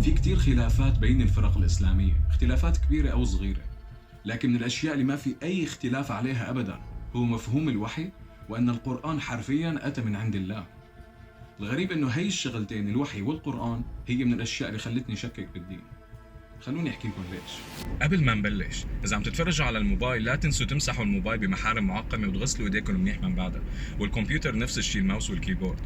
في كتير خلافات بين الفرق الإسلامية، اختلافات كبيرة أو صغيرة، لكن من الأشياء اللي ما في أي اختلاف عليها أبدا هو مفهوم الوحي، وأن القرآن حرفيا أتى من عند الله. الغريب أنه هي الشغلتين، الوحي والقرآن، هي من الأشياء اللي خلتني شكك بالدين. خلوني أحكي لكم ليش. قبل ما نبلش، إذا عم تتفرجوا على الموبايل لا تنسوا تمسحوا الموبايل بمحارم معقمة وتغسلوا إيديكم منيح من بعدها، والكمبيوتر نفس الشيء، الماوس والكيبورد.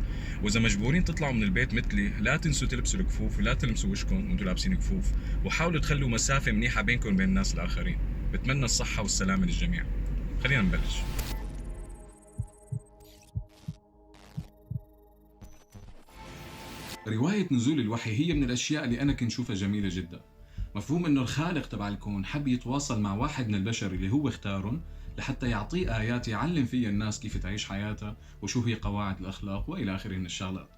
وإذا مجبورين تطلعوا من البيت مثلي لا تنسوا تلبسوا الكفوف ولا تلمسوا وشكم وانتوا لابسين كفوف، وحاولوا تخلوا مسافة منيحة بينكم وبين الناس الآخرين. بتمنى الصحة والسلامة للجميع. خلينا نبلش. رواية نزول الوحي هي من الأشياء اللي أنا كنت شوفها جميلة جدا. مفهوم أنه الخالق تبع الكون حب يتواصل مع واحد من البشر اللي هو اختارهم لحتى يعطيه آيات يعلم فيها الناس كيف تعيش حياتها وشو هي قواعد الأخلاق وإلى آخره من الشغلات.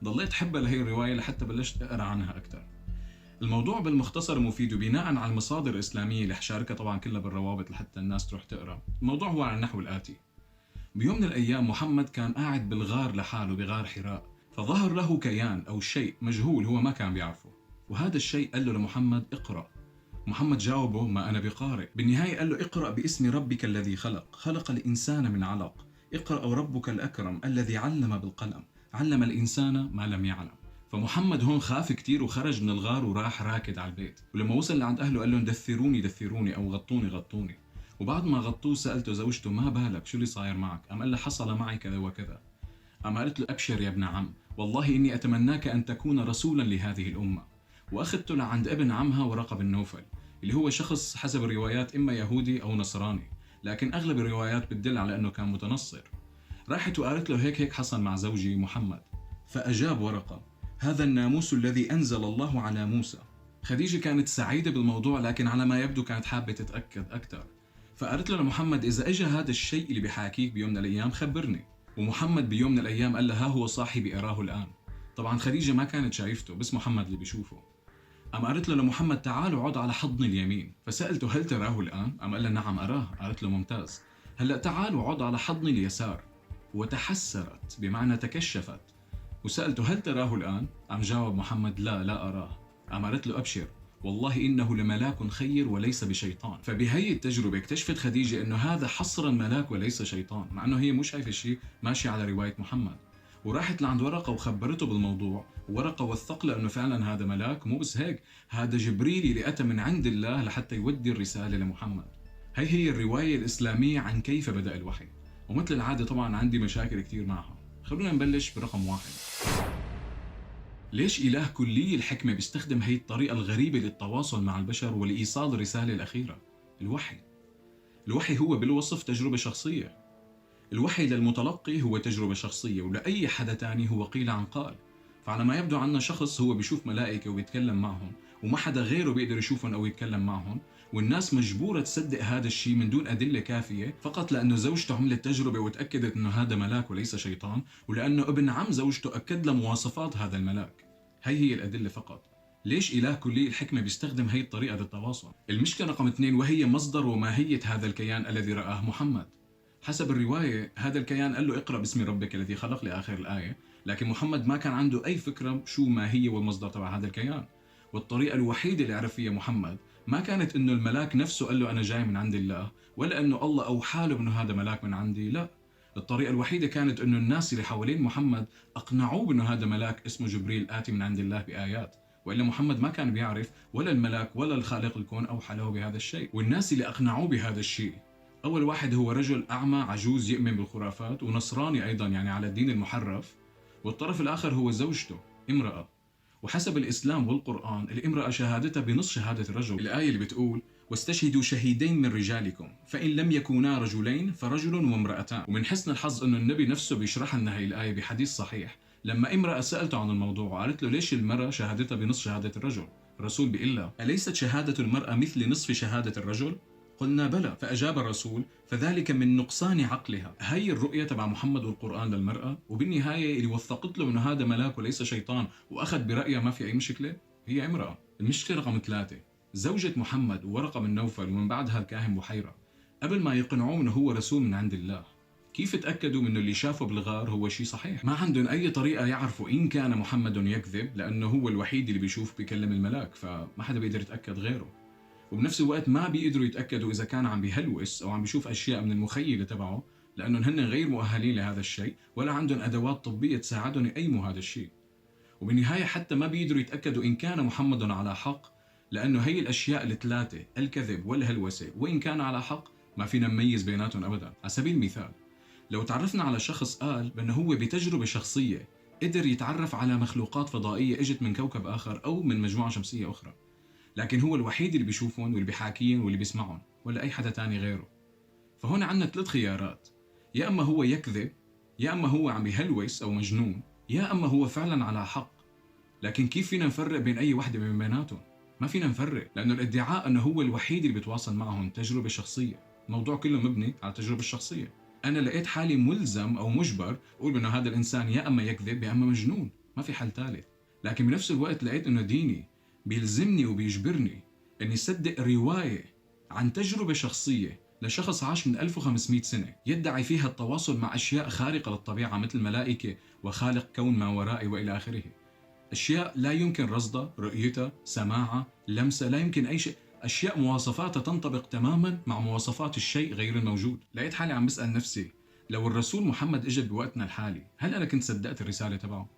ضليت حبها لهي الرواية لحتى بلشت أقرأ عنها أكثر. الموضوع بالمختصر مفيد، وبناء على المصادر الإسلامية اللي حشاركها طبعا كلها بالروابط لحتى الناس تروح تقرأ. الموضوع هو على النحو الآتي: بيوم من الأيام محمد كان قاعد بالغار لحاله بغار حراء، فظهر له كيان أو شيء مجهول هو ما كان بيعرفه، وهذا الشيء قال له لمحمد: اقرأ. محمد جاوبه: ما أنا بقارئ. بالنهاية قال له: اقرأ باسم ربك الذي خلق، خلق الإنسان من علق، اقرأ وربك الأكرم الذي علم بالقلم، علم الإنسان ما لم يعلم. فمحمد هون خاف كتير وخرج من الغار وراح راكد على البيت، ولما وصل لعند أهله قال لهم: دثروني دثروني أو غطوني غطوني. وبعد ما غطوه سألته زوجته: ما بالك، شو اللي صاير معك؟ قام قال له: حصل معي كذا وكذا. قام قالت له: أبشر يا ابن عم، والله إني أتمناك أن تكون رسولا لهذه الأمة. وأخذته لعند ابن عمها ورقة بن نوفل، اللي هو شخص حسب الروايات إما يهودي أو نصراني، لكن أغلب الروايات بتدل على أنه كان متنصر. راحت وقالت له: هيك هيك حصل مع زوجي محمد. فأجاب ورقة: هذا الناموس الذي أنزل الله على موسى. خديجة كانت سعيدة بالموضوع، لكن على ما يبدو كانت حابة تتأكد أكثر. فقالت له لمحمد: إذا إجا هذا الشيء اللي بحاكيك بيوم من الأيام خبرني. ومحمد بيوم من الأيام قال لها: ها هو صاحبي أراه الآن. طبعا خديجة ما كانت شايفته، بس محمد اللي بيشوفه. قام قالت له لمحمد: تعال وعد على حضن اليمين. فسألته: هل تراه الآن؟ قام قال لها: نعم أراه. قالت له: ممتاز، هلأ تعال وعد على حضن اليسار. وتحسرت بمعنى تكشفت. وسألته: هل تراه الآن؟ قام جاوب محمد: لا لا أراه. قام قالت له: أبشر، والله إنه لملاك خير وليس بشيطان. فبهي التجربة اكتشفت خديجة إنه هذا حصرا ملاك وليس شيطان، مع إنه هي مش شايفة شيء ماشي على رواية محمد. وراحت لعند ورقة وخبرته بالموضوع، ورقة وثق له إنه فعلا هذا ملاك. مو بس هيك، هذا جبريل اللي أتى من عند الله لحتى يودي الرسالة لمحمد. هي الرواية الإسلامية عن كيف بدأ الوحي. ومثل العادة طبعا عندي مشاكل كتير معها. خلونا نبلش برقم 1. ليش إله كلي الحكمة بيستخدم هي الطريقة الغريبة للتواصل مع البشر ولإيصال الرسالة الأخيرة؟ الوحي. الوحي هو بالوصف تجربة شخصية. الوحي للمتلقي هو تجربة شخصية، ولأي حدا تاني هو قيل عن قال. فعلى ما يبدو عنا شخص هو بيشوف ملائكة وبيتكلم معهم، وما حدا غيره بيقدر يشوفهم أو يتكلم معهم، والناس مجبورة تصدق هذا الشيء من دون أدلة كافية، فقط لأنه زوجته عملت تجربة وتأكدت أنه هذا ملاك وليس شيطان، ولأنه ابن عم زوجته أكد له مواصفات هذا الملاك. هي الأدلة فقط. ليش إله كلي الحكمة بيستخدم هي الطريقة للتواصل؟ المشكلة رقم 2، وهي مصدر وماهية هذا الكيان الذي رآه محمد. حسب الرواية هذا الكيان قال له: اقرأ باسم ربك الذي خلق لآخر الآية، لكن محمد ما كان عنده أي فكرة شو ما هي والمصدر تبع هذا الكيان. والطريقة الوحيدة اللي عرف فيها محمد ما كانت إنه الملاك نفسه قال له أنا جاي من عند الله، ولا إنه الله أوحى له إنه هذا ملاك من عندي، لا. الطريقة الوحيدة كانت إنه الناس اللي حوالين محمد أقنعوه بإنه هذا ملاك اسمه جبريل آتي من عند الله بآيات، وإلا محمد ما كان بيعرف ولا الملاك ولا الخالق الكون أوحى له بهذا الشيء. والناس اللي أقنعوه بهذا الشيء، أول واحد هو رجل أعمى عجوز يؤمن بالخرافات ونصراني أيضا، يعني على الدين المحرف. والطرف الآخر هو زوجته، امرأة. وحسب الإسلام والقرآن الامرأة شهادتها بنص شهادة الرجل. الآية اللي بتقول: واستشهدوا شهيدين من رجالكم فإن لم يكونا رجلين فرجل وامرأتان. ومن حسن الحظ أنه النبي نفسه بيشرح لنا هي الآية بحديث صحيح، لما امرأة سألته عن الموضوع وقالت له: ليش المرأة شهادتها بنص شهادة الرجل؟ الرسول بيقول لها: أليست شهادة المرأة مثل نصف شهادة الرجل؟ قلنا: بلى. فأجاب الرسول: فذلك من نقصان عقلها. هي الرؤية تبع محمد والقرآن للمرأة، وبالنهاية اللي وثقت له إنه هذا ملاك وليس شيطان وأخذ برأيها ما في أي مشكلة هي امرأة. المشكلة رقم 3، زوجة محمد وورقة بن نوفل ومن بعدها الكاهن بحيرة، قبل ما يقنعوه إنه هو رسول من عند الله، كيف تأكدوا من اللي شافه بالغار هو شيء صحيح؟ ما عندهم أي طريقة يعرفوا إن كان محمد يكذب، لأنه هو الوحيد اللي بيشوف بيكلم الملاك، فما حدا بيقدر يتأكد غيره. وبنفس الوقت ما بيقدروا يتأكدوا إذا كان عم بيهلوس أو عم بيشوف أشياء من المخيلة تبعه، لأنهم هن غير مؤهلين لهذا الشيء ولا عندهم أدوات طبية تساعدهم يقيموا هذا الشيء. وبالنهاية حتى ما بيقدروا يتأكدوا إن كان محمد على حق، لأنه هي الأشياء الثلاثة، الكذب والهلوسة وإن كان على حق، ما فينا نميز بيناتهم أبدا. على سبيل المثال، لو تعرفنا على شخص قال بأنه هو بتجربة شخصية قدر يتعرف على مخلوقات فضائية اجت من كوكب آخر أو من مجموعة شمسية أخرى، لكن هو الوحيد اللي بيشوفهم واللي بيحاكيهم واللي بيسمعهم ولا أي حدا تاني غيره، فهون عنا 3 خيارات: يا أما هو يكذب، يا أما هو عم يهلوس أو مجنون، يا أما هو فعلا على حق. لكن كيف فينا نفرق بين أي وحدة من بيناتهم؟ ما فينا نفرق، لأنه الادعاء أنه هو الوحيد اللي بيتواصل معهم تجربة شخصية. الموضوع كله مبني على التجربة الشخصية. أنا لقيت حالي ملزم أو مجبر أقول بأنه هذا الإنسان يا أما يكذب يا أما مجنون، ما في حل ثالث. لكن بنفس الوقت لقيت أنه ديني بيلزمني وبيجبرني أني صدق رواية عن تجربة شخصية لشخص عاش من 1500 سنة يدعي فيها التواصل مع أشياء خارقة للطبيعة مثل ملائكة وخالق كون ما ورائي وإلى آخره. أشياء لا يمكن رصدها، رؤيتها، سماعها، لمسها، لا يمكن أي شيء. أشياء مواصفاتها تنطبق تماما مع مواصفات الشيء غير الموجود. لقيت حالي عم بسأل نفسي، لو الرسول محمد اجى بوقتنا الحالي، هل أنا كنت صدقت الرسالة تبعه؟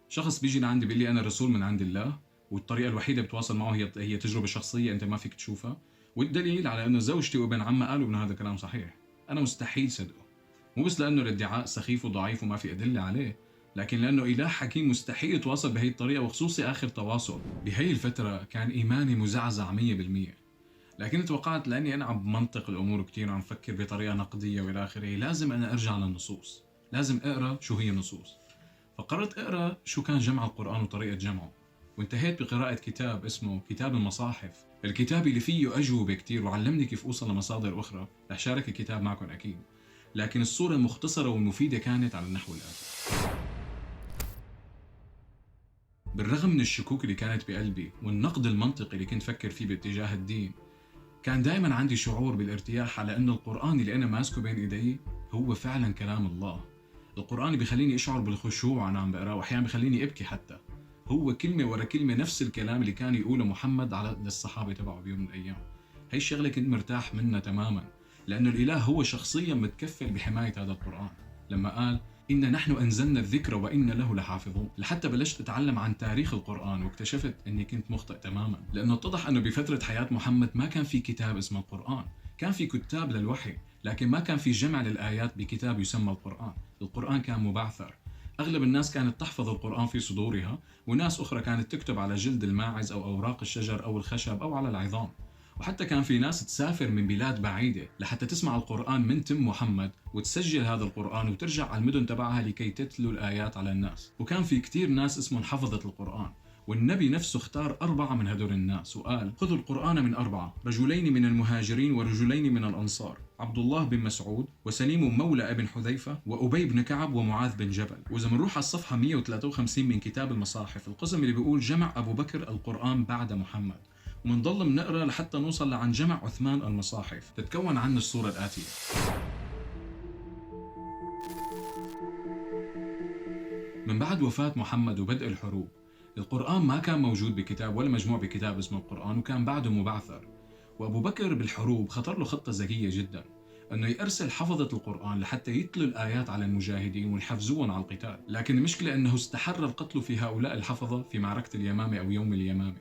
شخص بيجي لعندي بيقول لي أنا رسول من عند الله، والطريقة الوحيدة بتواصل معه هي تجربة شخصية أنت ما فيك تشوفها، والدليل على أنه زوجتي وابن عمها قالوا أنه هذا الكلام صحيح. أنا مستحيل صدقه، مو بس لأنه الادعاء سخيف وضعيف وما في أدلة عليه، لكن لأنه إله حكيم مستحيل يتواصل بهي الطريقة، وخصوصي آخر تواصل. بهي الفترة كان إيماني مزعزع 100%، لكن توقعت لأني أنا عم بمنطق الأمور كتير وعم فكر بطريقة نقدية وإلى آخره، لازم أنا أرجع للنصوص، لازم أقرأ شو هي النصوص. فقررت أقرأ شو كان جمع القرآن وطريقة جمعه، وانتهيت بقراءة كتاب اسمه كتاب المصاحف، الكتاب اللي فيه أجوبة كتير وعلمني كيف أوصل لمصادر أخرى. رح شارك الكتاب معكم أكيد، لكن الصورة المختصرة والمفيدة كانت على النحو الآتي. بالرغم من الشكوك اللي كانت بقلبي والنقد المنطقي اللي كنت فكر فيه باتجاه الدين، كان دائما عندي شعور بالارتياح على أن القرآن اللي أنا ماسكه بين إيدي هو فعلا كلام الله. القرآن بيخليني أشعر بالخشوع وأنا عم بقراه، وأحيانا بيخليني أبكي حتى. هو كلمة ورا كلمة نفس الكلام اللي كان يقوله محمد على للصحابة تبعه بيوم من الأيام. هي الشغلة كنت مرتاح منها تماما، لأنه الإله هو شخصيا متكفل بحماية هذا القرآن، لما قال إن نحن أنزلنا الذكر وإن له لحافظون. لحتى بلشت أتعلم عن تاريخ القرآن واكتشفت أني كنت مخطئ تماما، لأنه اتضح أنه بفترة حياة محمد ما كان في كتاب اسمه القرآن. كان في كتاب للوحي، لكن ما كان في جمع للآيات بكتاب يسمى القرآن. القرآن كان مبعثر. أغلب الناس كانت تحفظ القرآن في صدورها، وناس أخرى كانت تكتب على جلد الماعز أو أوراق الشجر أو الخشب أو على العظام. وحتى كان في ناس تسافر من بلاد بعيدة لحتى تسمع القرآن من تم محمد وتسجل هذا القرآن وترجع على المدن تبعها لكي تتلو الآيات على الناس. وكان في كتير ناس اسمهم حفظة القرآن، والنبي نفسه اختار 4 من هدول الناس وقال: خذوا القرآن من 4، رجلين من المهاجرين ورجلين من الأنصار، عبد الله بن مسعود وسليم مولى ابن حذيفة وأبي بن كعب ومعاذ بن جبل. وإذا بنروح على الصفحة 153 من كتاب المصاحف، القسم اللي بيقول جمع أبو بكر القرآن بعد محمد، ومنضل بنقرأ لحتى نوصل لعن جمع عثمان المصاحف. تتكون عنا الصورة الآتية: من بعد وفاة محمد وبدء الحروب، القرآن ما كان موجود بكتاب ولا مجموع بكتاب اسمه القرآن، وكان بعده مبعثر. وأبو بكر بالحروب خطر له خطة ذكية جدا، أنه يرسل حفظة القرآن لحتى يتلوا الآيات على المجاهدين ويحفزوهم على القتال. لكن المشكلة أنه استحر القتل في هؤلاء الحفظة في معركة اليمامة أو يوم اليمامة،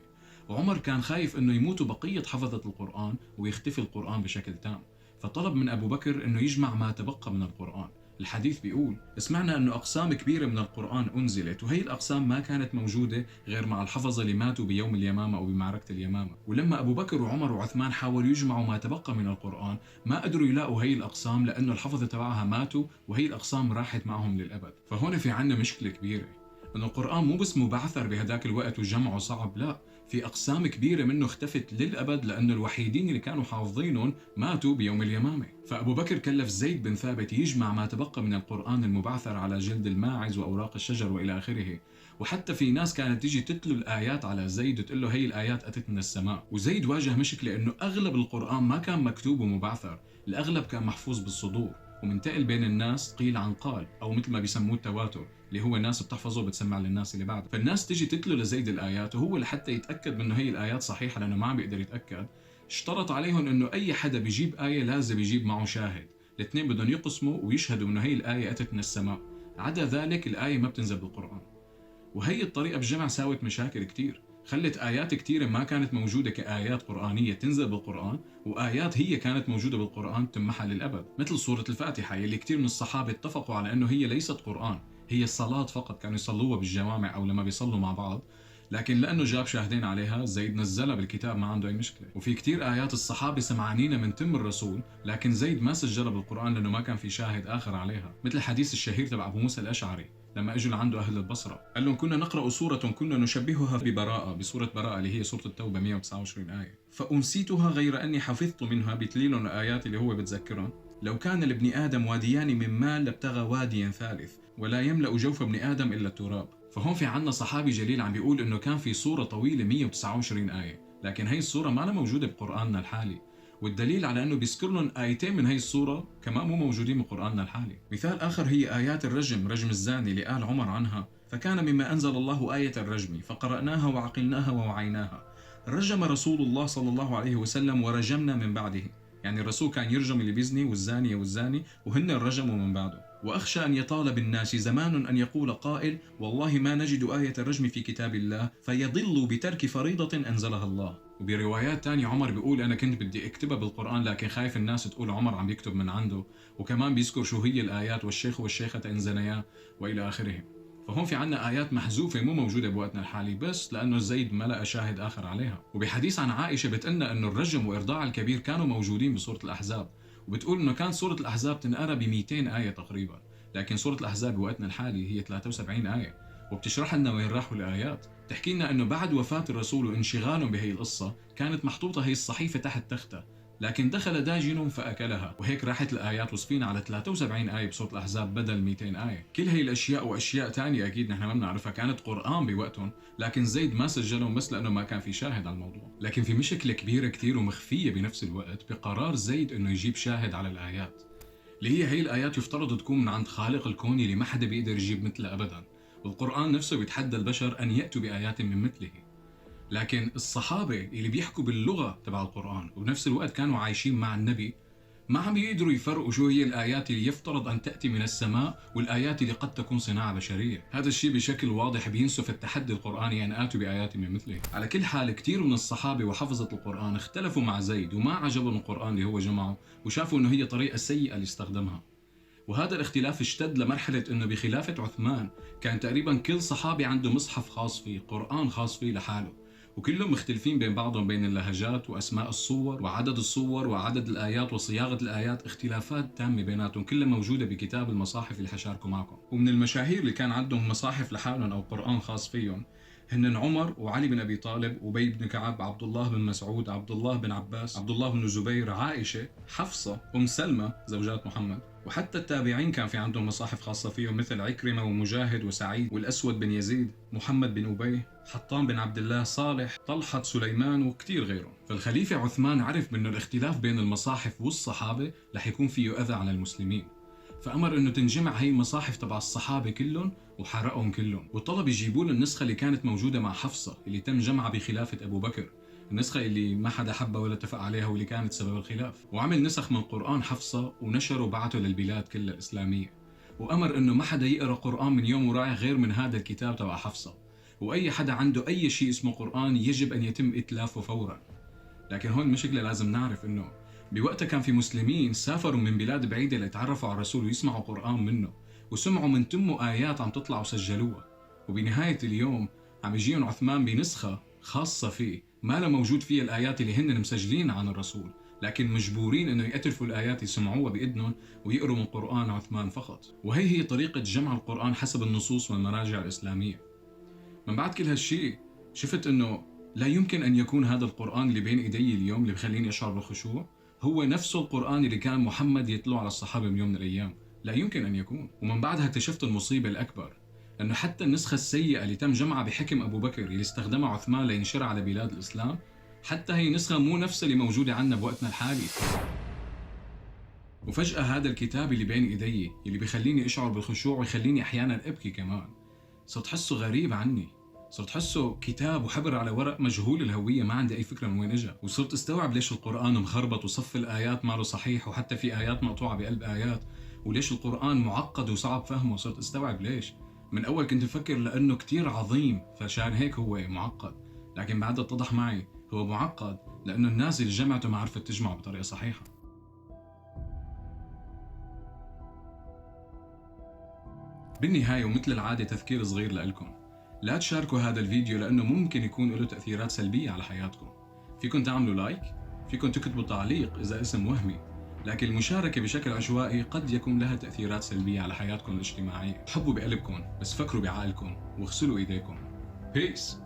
وعمر كان خايف أنه يموتوا بقية حفظة القرآن ويختفي القرآن بشكل تام، فطلب من أبو بكر أنه يجمع ما تبقى من القرآن. الحديث بيقول: سمعنا أنه أقسام كبيرة من القرآن أنزلت، وهي الأقسام ما كانت موجودة غير مع الحفظة اللي ماتوا بيوم اليمامة أو بمعركة اليمامة. ولما أبو بكر وعمر وعثمان حاولوا يجمعوا ما تبقى من القرآن، ما قدروا يلاقوا هي الأقسام لأنه الحفظة تبعها ماتوا وهي الأقسام راحت معهم للأبد. فهون في عنا مشكلة كبيرة، أن القرآن مو بس مبعثر بهداك الوقت وجمعه صعب، لا، في أقسام كبيرة منه اختفت للأبد لأنه الوحيدين اللي كانوا حافظينهم ماتوا بيوم اليمامة. فأبو بكر كلف زيد بن ثابت يجمع ما تبقى من القرآن المبعثر على جلد الماعز وأوراق الشجر وإلى آخره. وحتى في ناس كانت تيجي تتلو الآيات على زيد وتقول له هي الآيات أتت من السماء. وزيد واجه مشكلة أنه أغلب القرآن ما كان مكتوب ومبعثر، الأغلب كان محفوظ بالصدور، ومنتقل بين الناس قيل عن قال، أو مثل ما بيسموه التواتر، اللي هو الناس بتحفظه وبتسمع للناس اللي بعده. فالناس تجي تتلو لزيد الآيات، وهو لحتى يتأكد من إنه هي الآيات صحيحة لأنه ما عم بيقدر يتأكد، اشترط عليهم إنه أي حدا بيجيب آية لازم يجيب معه شاهد، الاثنين بدهم يقسموا ويشهدوا إنه هي الآية أتت من السماء، عدا ذلك الآية ما بتنزل بالقرآن. وهي الطريقة بالجمع ساوت مشاكل كتير، خلت آيات كتيرة ما كانت موجودة كآيات قرآنية تنزل بالقرآن، وآيات هي كانت موجودة بالقرآن تمحى للأبد، مثل سورة الفاتحة يلي كتير من الصحابة اتفقوا على أنه هي ليست قرآن، هي الصلاة فقط، كانوا يصلوها بالجوامع أو لما بيصلوا مع بعض، لكن لأنه جاب شاهدين عليها زيد نزلها بالكتاب، ما عنده أي مشكلة. وفي كتير آيات الصحابة سمعانينها من تم الرسول، لكن زيد ما سجلها بالقرآن لأنه ما كان في شاهد آخر عليها، مثل الحديث الشهير تبع أبو موسى الأشعري لما اجوا لعنده اهل البصره، قال لهم كنا نقرا سوره كنا نشبهها ببراءه، بسوره براءه اللي هي سوره التوبه 129 ايه، فانسيتها غير اني حفظت منها، بتليلهم الايات اللي هو بتذكرهم. لو كان لابن ادم واديان من مال لابتغى واديا ثالث، ولا يملا جوف ابن ادم الا التراب. فهون في عنا صحابي جليل عم بيقول انه كان في سوره طويله 129 ايه، لكن هي السوره ما موجوده بقراننا الحالي، والدليل على انه بيذكر لهم ايتين من هي السوره كمان مو موجودين بقراننا الحالي. مثال اخر هي ايات الرجم، رجم الزاني اللي قال عمر عنها: فكان مما انزل الله ايه الرجم فقراناها وعقلناها ووعيناها، رجم رسول الله صلى الله عليه وسلم ورجمنا من بعده. يعني الرسول كان يرجم اللي بيزني والزانيه والزاني، وهن رجموا من بعده. واخشى ان يطال بالناس زمان ان يقول قائل: والله ما نجد ايه الرجم في كتاب الله، فيضل بترك فريضه انزلها الله. وبروايات تانية عمر بيقول أنا كنت بدي أكتبها بالقرآن لكن خايف الناس تقول عمر عم يكتب من عنده، وكمان بيذكر شو هي الآيات: والشيخ والشيخة إن زنيا وإلى آخره. فهون في عنا آيات محذوفة مو موجودة بوقتنا الحالي، بس لأنه زيد ما لقى شاهد آخر عليها. وبحديث عن عائشة بتقلنا أنه الرجم وإرضاع الكبير كانوا موجودين بسورة الأحزاب، وبتقول أنه كان سورة الأحزاب تنقرأ ب 200 آية تقريبا، لكن سورة الأحزاب بوقتنا الحالي هي 73 آية، وبتشرح لنا وين راحوا الآيات. تحكي لنا انه بعد وفاة الرسول وانشغالهم بهي القصة كانت محطوطة هي الصحيفة تحت تختة، لكن دخل داجن فأكلها، وهيك راحت الآيات وصفينا على 73 آية بسورة الأحزاب بدل 200 آية. كل هي الأشياء وأشياء تانية أكيد نحن ما بنعرفها كانت قرآن بوقتهم، لكن زيد ما سجلهم بس لأنه ما كان في شاهد على الموضوع. لكن في مشكلة كبيرة كتير ومخفية بنفس الوقت بقرار زيد انه يجيب شاهد على الآيات، اللي هي الآيات يفترض تكون من عند خالق الكون اللي ما حدا بيقدر يجيب مثله أبدا، والقرآن نفسه بيتحدى البشر أن يأتوا بآيات من مثله. لكن الصحابة اللي بيحكوا باللغة تبع القرآن وبنفس الوقت كانوا عايشين مع النبي ما عم يقدروا يفرقوا شو هي الآيات اللي يفترض أن تأتي من السماء والآيات اللي قد تكون صناعة بشرية. هذا الشيء بشكل واضح بينسف التحدي القرآني أن آتوا بآيات من مثله. على كل حال كتير من الصحابة وحفظة القرآن اختلفوا مع زيد وما عجبهم القرآن اللي هو جمعه، وشافوا أنه هي طريقة سيئة اللي استخدمها. وهذا الاختلاف اشتد لمرحلة أنه بخلافة عثمان كان تقريبا كل صحابي عنده مصحف خاص فيه، قرآن خاص فيه لحاله، وكلهم مختلفين بين بعضهم بين اللهجات وأسماء الصور وعدد الصور وعدد الآيات وصياغة الآيات، اختلافات تامة بيناتهم كلها موجودة بكتاب المصاحف اللي حشاركه معكم. ومن المشاهير اللي كان عندهم مصاحف لحالهم أو قرآن خاص فيهم هن عمر وعلي بن أبي طالب، أبي بن كعب، عبد الله بن مسعود، عبد الله بن عباس، عبد الله بن زبير، عائشة، حفصة، أم سلمة زوجات محمد. وحتى التابعين كان في عندهم مصاحف خاصة فيهم مثل عكرمة ومجاهد وسعيد والأسود بن يزيد، محمد بن أبي، حطام بن عبد الله، صالح، طلحة، سليمان وكتير غيرهم. فالخليفة عثمان عرف بأنه الاختلاف بين المصاحف والصحابة رح يكون فيه أذى على المسلمين، فأمر إنه تنجمع هي المصاحف تبع الصحابة كلهم وحرقهم كلهم، وطلب يجيبوا له النسخة اللي كانت موجودة مع حفصة اللي تم جمعها بخلافة أبو بكر، النسخة اللي ما حدا حبها ولا اتفق عليها واللي كانت سبب الخلاف. وعمل نسخ من قرآن حفصة ونشره وبعته للبلاد كلها الإسلامية، وأمر إنه ما حدا يقرأ قرآن من يوم ورايح غير من هذا الكتاب تبع حفصة، وأي حدا عنده أي شيء اسمه قرآن يجب أن يتم إتلافه فورا. لكن هون المشكلة لازم نعرف إنه بوقتها كان في مسلمين سافروا من بلاد بعيدة ليتعرفوا على الرسول ويسمعوا قرآن منه، وسمعوا من تمه آيات عم تطلع وسجلوها، وبنهاية اليوم عم يجيهم عثمان بنسخة خاصة فيه ما لا موجود فيها الآيات اللي هن مسجلين عن الرسول، لكن مجبورين انه يأتلفوا الآيات يسمعوها بإذنهم ويقروا من قرآن عثمان فقط. وهي طريقة جمع القرآن حسب النصوص والمراجع الإسلامية. من بعد كل هالشيء شفت انه لا يمكن ان يكون هذا القرآن اللي بين ايدي اليوم اللي بخليني اشعر بالخشوع هو نفسه القرآن اللي كان محمد يتلو على الصحابة من يوم من الأيام. لا يمكن أن يكون. ومن بعدها اكتشفت المصيبة الأكبر، أنه حتى النسخة السيئة اللي تم جمعها بحكم أبو بكر اللي استخدمها عثمان لينشرها على بلاد الإسلام، حتى هي نسخة مو نفس اللي موجودة عنا بوقتنا الحالي. وفجأة هذا الكتاب اللي بين إيدي اللي بيخليني أشعر بالخشوع ويخليني أحيانا أبكي كمان، صرت حسه غريب عني، صرت حسه كتاب وحبر على ورق مجهول الهوية، ما عندي أي فكرة من وين إجا. وصرت استوعب ليش القرآن مخربط وصف الآيات ما له صحيح، وحتى في آيات مقطوعة بقلب آيات، وليش القرآن معقد وصعب فهمه. صرت استوعب ليش. من أول كنت أفكر لأنه كتير عظيم فشان هيك هو معقد، لكن بعد اتضح معي هو معقد لأنه الناس اللي جمعته ما عرفت تجمعه بطريقة صحيحة. بالنهاية ومثل العادة تذكير صغير لإلكم، لا تشاركوا هذا الفيديو لأنه ممكن يكون له تأثيرات سلبية على حياتكم. فيكن تعملوا لايك، فيكن تكتبوا تعليق إذا اسم وهمي، لكن المشاركة بشكل عشوائي قد يكون لها تأثيرات سلبية على حياتكم الاجتماعية. حبوا بقلبكم بس فكروا بعقلكم واغسلوا إيديكم. بيس.